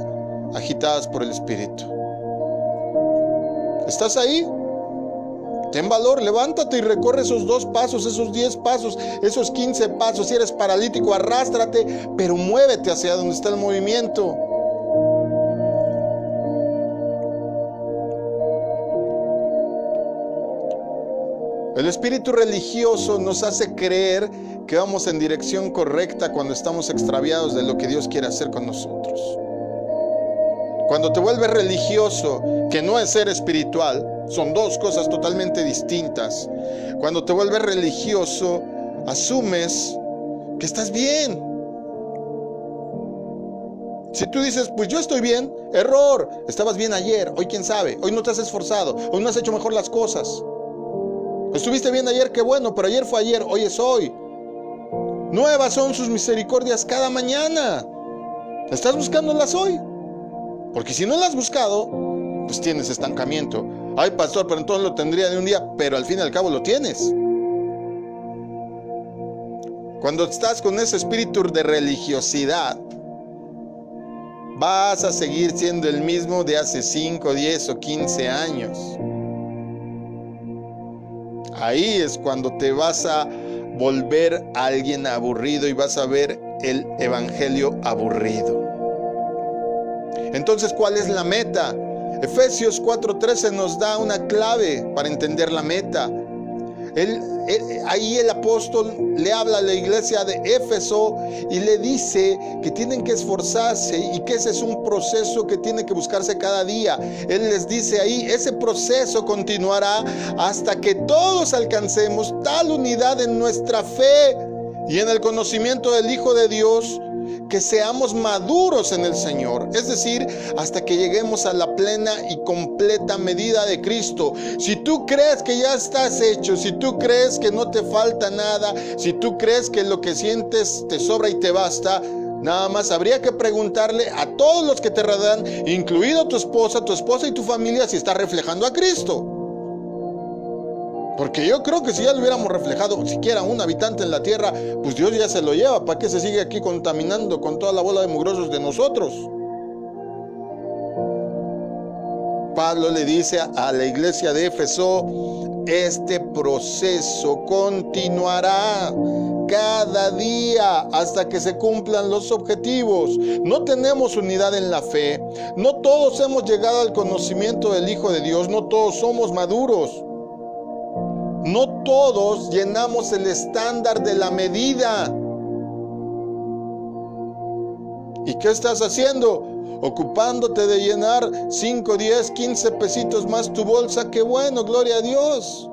S1: agitadas por el Espíritu. ¿Estás ahí? Ten valor, levántate y recorre esos 2 pasos, esos 10 pasos, esos 15 pasos. Si eres paralítico, arrástrate, pero muévete hacia donde está el movimiento. El espíritu religioso nos hace creer que vamos en dirección correcta cuando estamos extraviados de lo que Dios quiere hacer con nosotros. Cuando te vuelves religioso, que no es ser espiritual, son 2 cosas totalmente distintas. Cuando te vuelves religioso, asumes que estás bien. Si tú dices, pues yo estoy bien, error. Estabas bien ayer, hoy quién sabe, hoy no te has esforzado, hoy no has hecho mejor las cosas. Estuviste bien ayer, qué bueno, pero ayer fue ayer, hoy es hoy. Nuevas son sus misericordias cada mañana. ¿Estás buscándolas hoy? Porque si no las has buscado, pues tienes estancamiento. Ay, pastor, pero entonces lo tendría de un día, pero al fin y al cabo lo tienes. Cuando estás con ese espíritu de religiosidad, vas a seguir siendo el mismo de hace 5, 10 o 15 años. Ahí es cuando te vas a volver alguien aburrido y vas a ver el evangelio aburrido. Entonces, ¿cuál es la meta? Efesios 4:13 nos da una clave para entender la meta. Ahí el apóstol le habla a la iglesia de Éfeso y le dice que tienen que esforzarse y que ese es un proceso que tiene que buscarse cada día. Él les dice ahí, ese proceso continuará hasta que todos alcancemos tal unidad en nuestra fe y en el conocimiento del Hijo de Dios, que seamos maduros en el Señor, es decir, hasta que lleguemos a la plena y completa medida de Cristo. Si tú crees que ya estás hecho, si tú crees que no te falta nada, si tú crees que lo que sientes te sobra y te basta, nada más habría que preguntarle a todos los que te rodean, incluido tu esposa y tu familia, si está reflejando a Cristo. Porque yo creo que si ya lo hubiéramos reflejado, siquiera un habitante en la tierra, pues Dios ya se lo lleva. ¿Para qué se sigue aquí contaminando con toda la bola de mugrosos de nosotros? Pablo le dice a la iglesia de Éfeso, este proceso continuará cada día hasta que se cumplan los objetivos. No tenemos unidad en la fe. No todos hemos llegado al conocimiento del Hijo de Dios. No todos somos maduros. No todos llenamos el estándar de la medida. ¿Y qué estás haciendo? Ocupándote de llenar 5, 10, 15 pesitos más tu bolsa. ¡Qué bueno! ¡Gloria a Dios!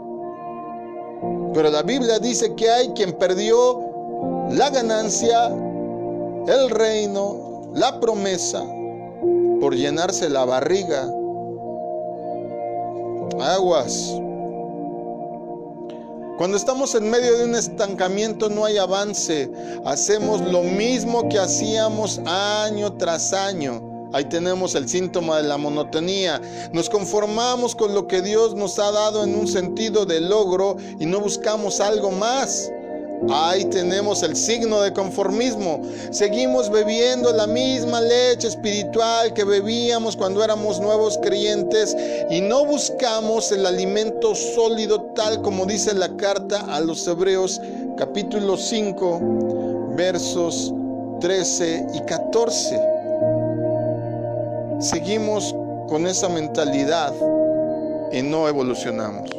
S1: Pero la Biblia dice que hay quien perdió la ganancia, el reino, la promesa, por llenarse la barriga. Aguas. Cuando estamos en medio de un estancamiento no hay avance. Hacemos lo mismo que hacíamos año tras año. Ahí tenemos el síntoma de la monotonía. Nos conformamos con lo que Dios nos ha dado en un sentido de logro y no buscamos algo más. Ahí tenemos el signo de conformismo. Seguimos bebiendo la misma leche espiritual que bebíamos cuando éramos nuevos creyentes y no buscamos el alimento sólido, tal como dice la carta a los Hebreos, capítulo 5, versos 13 y 14. Seguimos con esa mentalidad y no evolucionamos.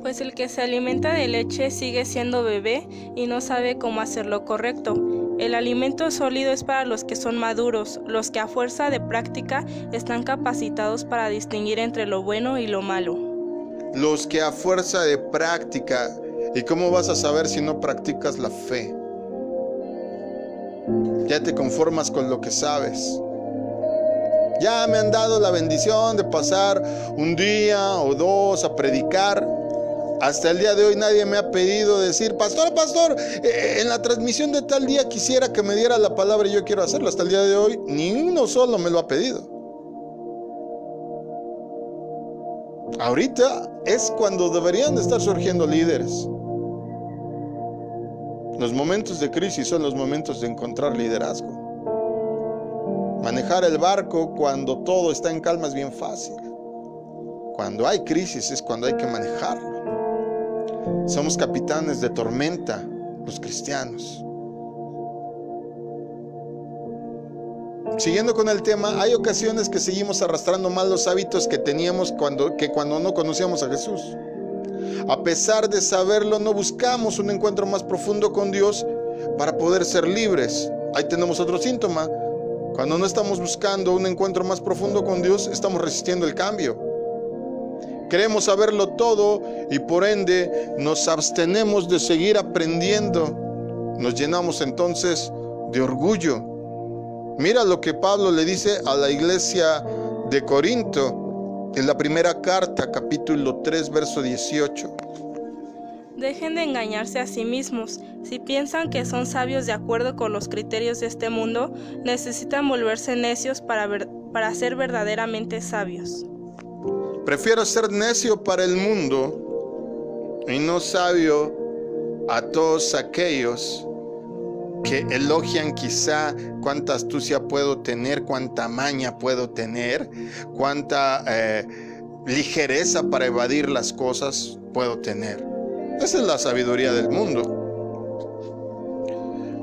S2: Pues el que se alimenta de leche sigue siendo bebé y no sabe cómo hacer lo correcto. El alimento sólido es para los que son maduros, los que a fuerza de práctica están capacitados para distinguir entre lo bueno y lo malo.
S1: Los que a fuerza de práctica. ¿Y cómo vas a saber si no practicas la fe? Ya te conformas con lo que sabes. Ya me han dado la bendición de pasar un día o dos a predicar. Hasta el día de hoy nadie me ha pedido decir, pastor, en la transmisión de tal día quisiera que me diera la palabra y yo quiero hacerlo. Hasta el día de hoy ni uno solo me lo ha pedido. Ahorita es cuando deberían de estar surgiendo líderes. Los momentos de crisis son los momentos de encontrar liderazgo. Manejar el barco cuando todo está en calma es bien fácil. Cuando hay crisis es cuando hay que manejarlo. Somos capitanes de tormenta, los cristianos. Siguiendo con el tema, hay ocasiones que seguimos arrastrando malos hábitos que teníamos cuando no conocíamos a Jesús. A pesar de saberlo, no buscamos un encuentro más profundo con Dios para poder ser libres. Ahí tenemos otro síntoma. Cuando no estamos buscando un encuentro más profundo con Dios, estamos resistiendo el cambio. Queremos saberlo todo y por ende nos abstenemos de seguir aprendiendo. Nos llenamos entonces de orgullo. Mira lo que Pablo le dice a la iglesia de Corinto en la primera carta, capítulo 3, verso 18.
S2: Dejen de engañarse a sí mismos. Si piensan que son sabios de acuerdo con los criterios de este mundo, necesitan volverse necios para ser verdaderamente sabios.
S1: Prefiero ser necio para el mundo y no sabio a todos aquellos que elogian quizá cuánta astucia puedo tener, cuánta maña puedo tener, cuánta ligereza para evadir las cosas puedo tener. Esa es la sabiduría del mundo.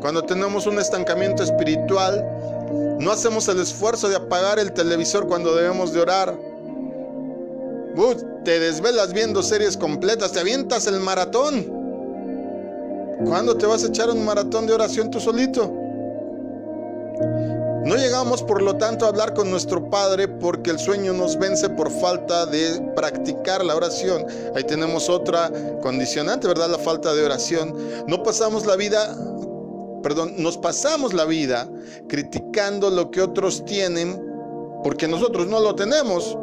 S1: Cuando tenemos un estancamiento espiritual, no hacemos el esfuerzo de apagar el televisor cuando debemos de orar. Te desvelas viendo series completas, te avientas el maratón. ¿Cuándo te vas a echar un maratón de oración tú solito? No llegamos, por lo tanto, a hablar con nuestro Padre porque el sueño nos vence por falta de practicar la oración. Ahí tenemos otra condicionante, ¿verdad? La falta de oración. Nos pasamos la vida criticando lo que otros tienen porque nosotros no lo tenemos,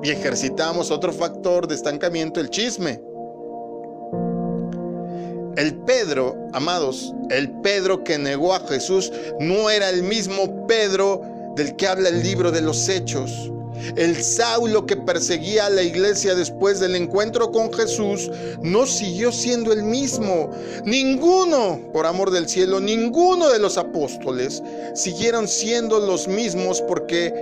S1: y ejercitamos otro factor de estancamiento, el chisme. El Pedro, amados, el Pedro que negó a Jesús no era el mismo Pedro del que habla el libro de los Hechos. El Saulo que perseguía a la iglesia después del encuentro con Jesús no siguió siendo el mismo. Ninguno, por amor del cielo, ninguno de los apóstoles siguieron siendo los mismos porque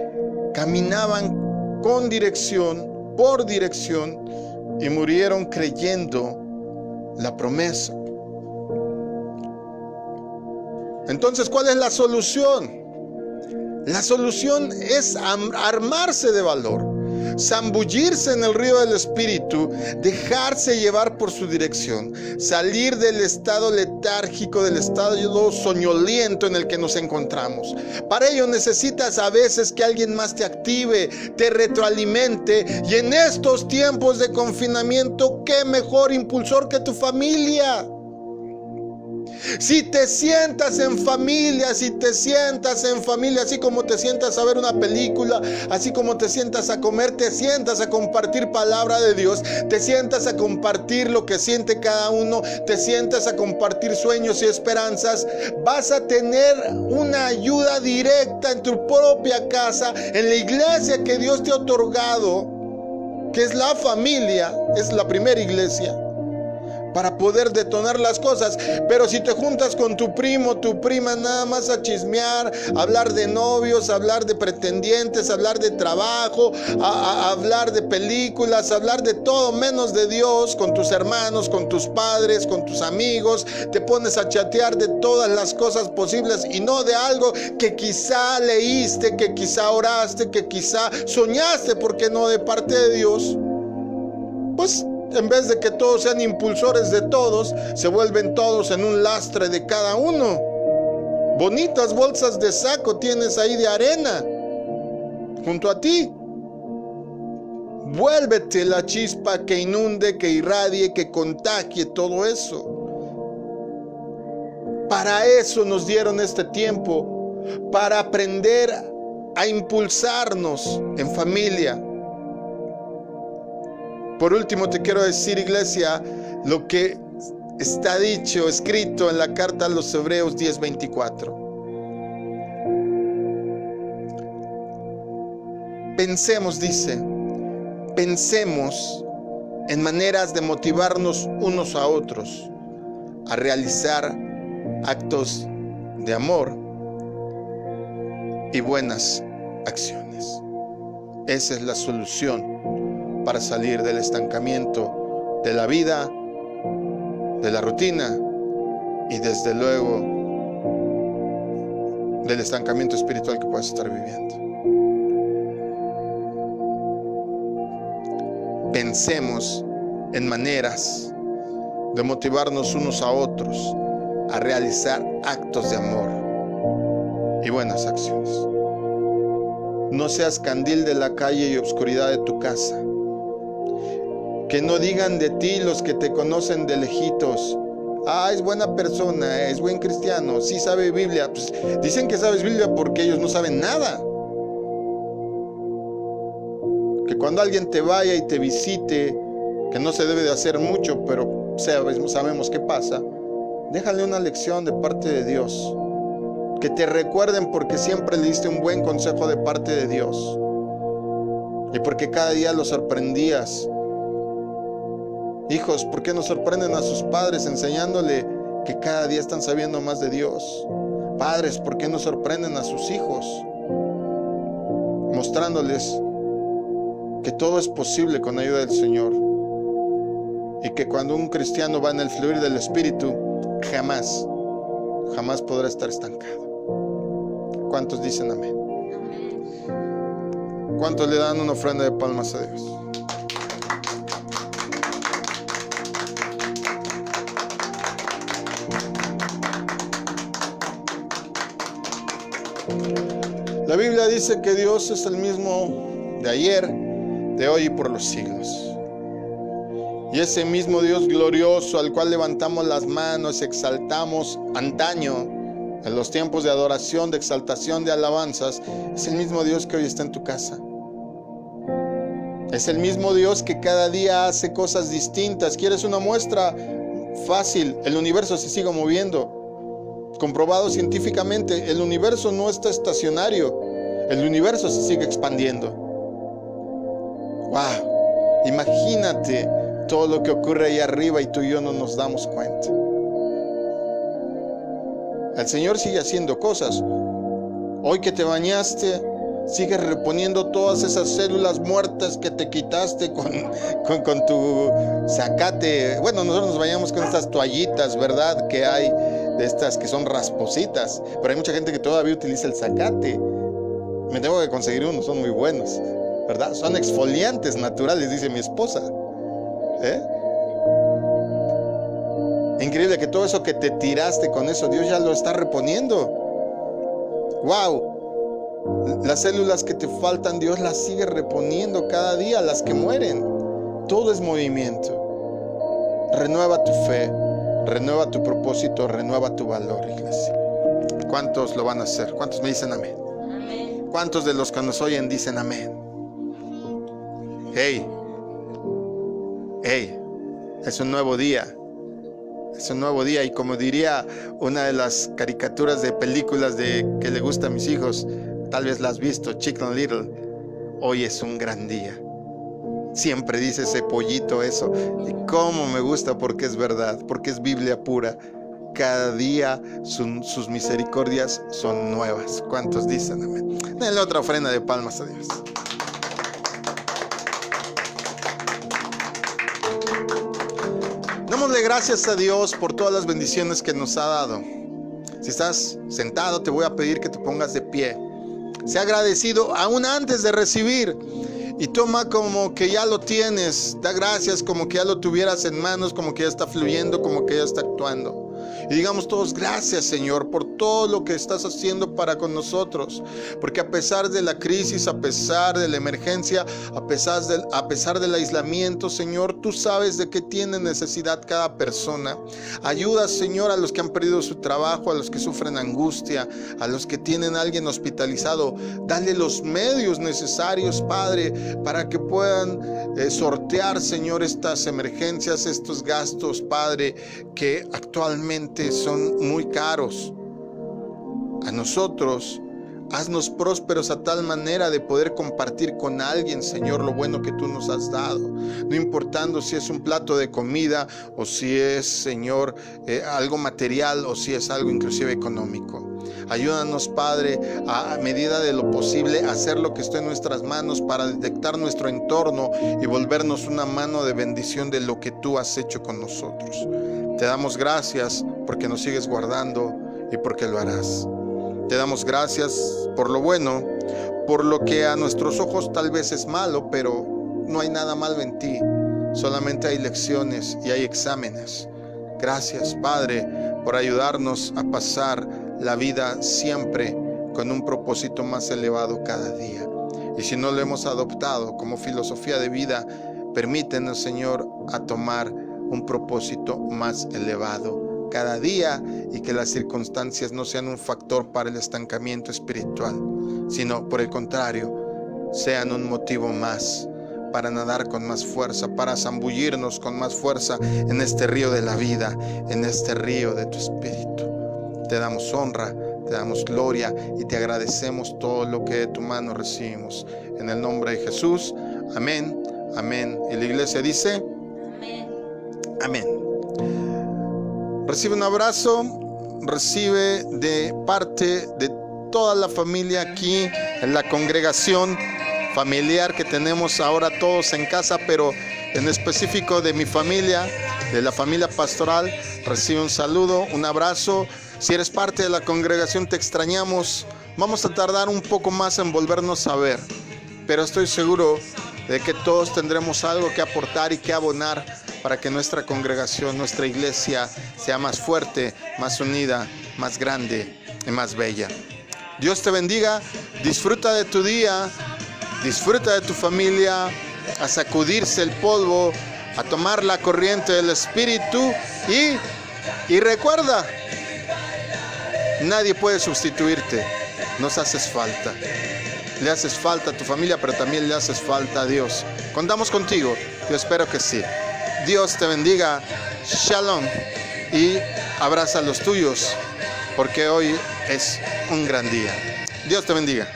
S1: caminaban con dirección, por dirección, y murieron creyendo la promesa. Entonces, ¿cuál es la solución? La solución es armarse de valor, zambullirse en el río del Espíritu, dejarse llevar por su dirección, salir del estado letárgico, del estado soñoliento en el que nos encontramos. Para ello necesitas a veces que alguien más te active, te retroalimente, y en estos tiempos de confinamiento, ¿qué mejor impulsor que tu familia? Si te sientas en familia, así como te sientas a ver una película, así como te sientas a comer, te sientas a compartir palabra de Dios, te sientas a compartir lo que siente cada uno, te sientas a compartir sueños y esperanzas, vas a tener una ayuda directa en tu propia casa, en la iglesia que Dios te ha otorgado, que es la familia, es la primera iglesia, para poder detonar las cosas. Pero si te juntas con tu primo, tu prima, nada más a chismear, a hablar de novios, a hablar de pretendientes, a hablar de trabajo, a hablar de películas, a hablar de todo menos de Dios, con tus hermanos, con tus padres, con tus amigos, te pones a chatear de todas las cosas posibles y no de algo que quizá leíste, que quizá oraste, que quizá soñaste, porque no de parte de Dios. Pues en vez de que todos sean impulsores de todos, se vuelven todos en un lastre de cada uno. Bonitas bolsas de saco tienes ahí de arena junto a ti. Vuélvete la chispa que inunde, que irradie, que contagie todo eso. Para eso nos dieron este tiempo, para aprender a impulsarnos en familia. Por último, te quiero decir, iglesia, lo que está dicho, escrito en la carta a los Hebreos 10:24. Pensemos, dice, pensemos en maneras de motivarnos unos a otros a realizar actos de amor y buenas acciones. Esa es la solución para salir del estancamiento de la vida, de la rutina y desde luego del estancamiento espiritual que puedes estar viviendo. Pensemos en maneras de motivarnos unos a otros a realizar actos de amor y buenas acciones. No seas candil de la calle y oscuridad de tu casa. Que no digan de ti los que te conocen de lejitos: es buena persona, es buen cristiano, sí sabe Biblia. Pues dicen que sabes Biblia porque ellos no saben nada. Que cuando alguien te vaya y te visite, que no se debe de hacer mucho, pero sabemos qué pasa, déjale una lección de parte de Dios. Que te recuerden porque siempre le diste un buen consejo de parte de Dios. Y porque cada día los sorprendías. Hijos, ¿por qué no sorprenden a sus padres enseñándole que cada día están sabiendo más de Dios. Padres, ¿por qué no sorprenden a sus hijos? Mostrándoles que todo es posible con ayuda del Señor. Y que cuando un cristiano va en el fluir del Espíritu, jamás podrá estar estancado. ¿Cuántos dicen amén? ¿Cuántos le dan una ofrenda de palmas a Dios? La Biblia dice que Dios es el mismo de ayer, de hoy y por los siglos. Y ese mismo Dios glorioso al cual levantamos las manos, exaltamos antaño, en los tiempos de adoración, de exaltación, de alabanzas, es el mismo Dios que hoy está en tu casa. Es el mismo Dios que cada día hace cosas distintas. ¿Quieres una muestra? Fácil, el universo se sigue moviendo. Comprobado científicamente, el universo no está estacionario, el universo se sigue expandiendo. ¡Wow! Imagínate todo lo que ocurre ahí arriba y tú y yo no nos damos cuenta. El Señor sigue haciendo cosas. Hoy que te bañaste, sigue reponiendo todas esas células muertas que te quitaste con tu zacate. Bueno, nosotros nos bañamos con estas toallitas, ¿verdad? Que hay de estas que son raspositas, pero hay mucha gente que todavía utiliza el zacate. Me tengo que conseguir unos, son muy buenos, ¿verdad? Son exfoliantes naturales, dice mi esposa. Increíble que todo eso que te tiraste con eso, Dios ya lo está reponiendo. ¡Wow! Las células que te faltan, Dios las sigue reponiendo cada día, las que mueren. Todo es movimiento. Renueva tu fe, renueva tu propósito, renueva tu valor, iglesia. ¿Cuántos lo van a hacer? ¿Cuántos me dicen amén? Amén. ¿Cuántos de los que nos oyen dicen amén? Hey, es un nuevo día. Es un nuevo día, y como diría una de las caricaturas de películas que le gusta a mis hijos, tal vez la has visto, Chicken Little, hoy es un gran día. Siempre dice ese pollito eso, y cómo me gusta, porque es verdad, porque es Biblia pura. Cada día sus misericordias son nuevas. ¿Cuántos dicen amén? Denle otra ofrenda de palmas a Dios. Démosle gracias a Dios por todas las bendiciones que nos ha dado. Si estás sentado, te voy a pedir que te pongas de pie. Sea agradecido aún antes de recibir. Y toma como que ya lo tienes. Da gracias como que ya lo tuvieras en manos, como que ya está fluyendo, como que ya está actuando. Y digamos todos, gracias Señor por todo lo que estás haciendo para con nosotros. Porque a pesar de la crisis, a pesar de la emergencia, a pesar del aislamiento, Señor, tú sabes de qué tiene necesidad cada persona. Ayuda, Señor, a los que han perdido su trabajo, a los que sufren angustia, a los que tienen a alguien hospitalizado. Dale los medios necesarios, Padre, para que puedan sortear, Señor, estas emergencias, estos gastos, Padre, que actualmente son muy caros. A nosotros, haznos prósperos a tal manera de poder compartir con alguien, Señor, lo bueno que tú nos has dado. No importando si es un plato de comida o si es, Señor, algo material o si es algo inclusive económico. Ayúdanos, Padre, a medida de lo posible, a hacer lo que esté en nuestras manos para detectar nuestro entorno y volvernos una mano de bendición de lo que tú has hecho con nosotros. Te damos gracias porque nos sigues guardando y porque lo harás. Te damos gracias por lo bueno, por lo que a nuestros ojos tal vez es malo, pero no hay nada malo en ti. Solamente hay lecciones y hay exámenes. Gracias, Padre, por ayudarnos a pasar la vida siempre con un propósito más elevado cada día. Y si no lo hemos adoptado como filosofía de vida, permítenos, Señor, a tomar un propósito más elevado cada día, y que las circunstancias no sean un factor para el estancamiento espiritual, sino por el contrario, sean un motivo más para nadar con más fuerza, para zambullirnos con más fuerza en este río de la vida, en este río de tu espíritu. Te damos honra, te damos gloria y te agradecemos todo lo que de tu mano recibimos. En el nombre de Jesús, amén, amén. Y la iglesia dice, amén. Amén. Recibe un abrazo, recibe de parte de toda la familia aquí en la congregación familiar que tenemos ahora todos en casa, pero en específico de mi familia, de la familia pastoral. Recibe un saludo, un abrazo. Si eres parte de la congregación, te extrañamos. Vamos a tardar un poco más en volvernos a ver, pero estoy seguro de que todos tendremos algo que aportar y que abonar para que nuestra congregación, nuestra iglesia sea más fuerte, más unida, más grande y más bella. Dios te bendiga, disfruta de tu día, disfruta de tu familia, a sacudirse el polvo, a tomar la corriente del Espíritu y recuerda, nadie puede sustituirte, nos haces falta. Le haces falta a tu familia, pero también le haces falta a Dios. Contamos contigo, yo espero que sí. Dios te bendiga, shalom, y abraza a los tuyos, porque hoy es un gran día. Dios te bendiga.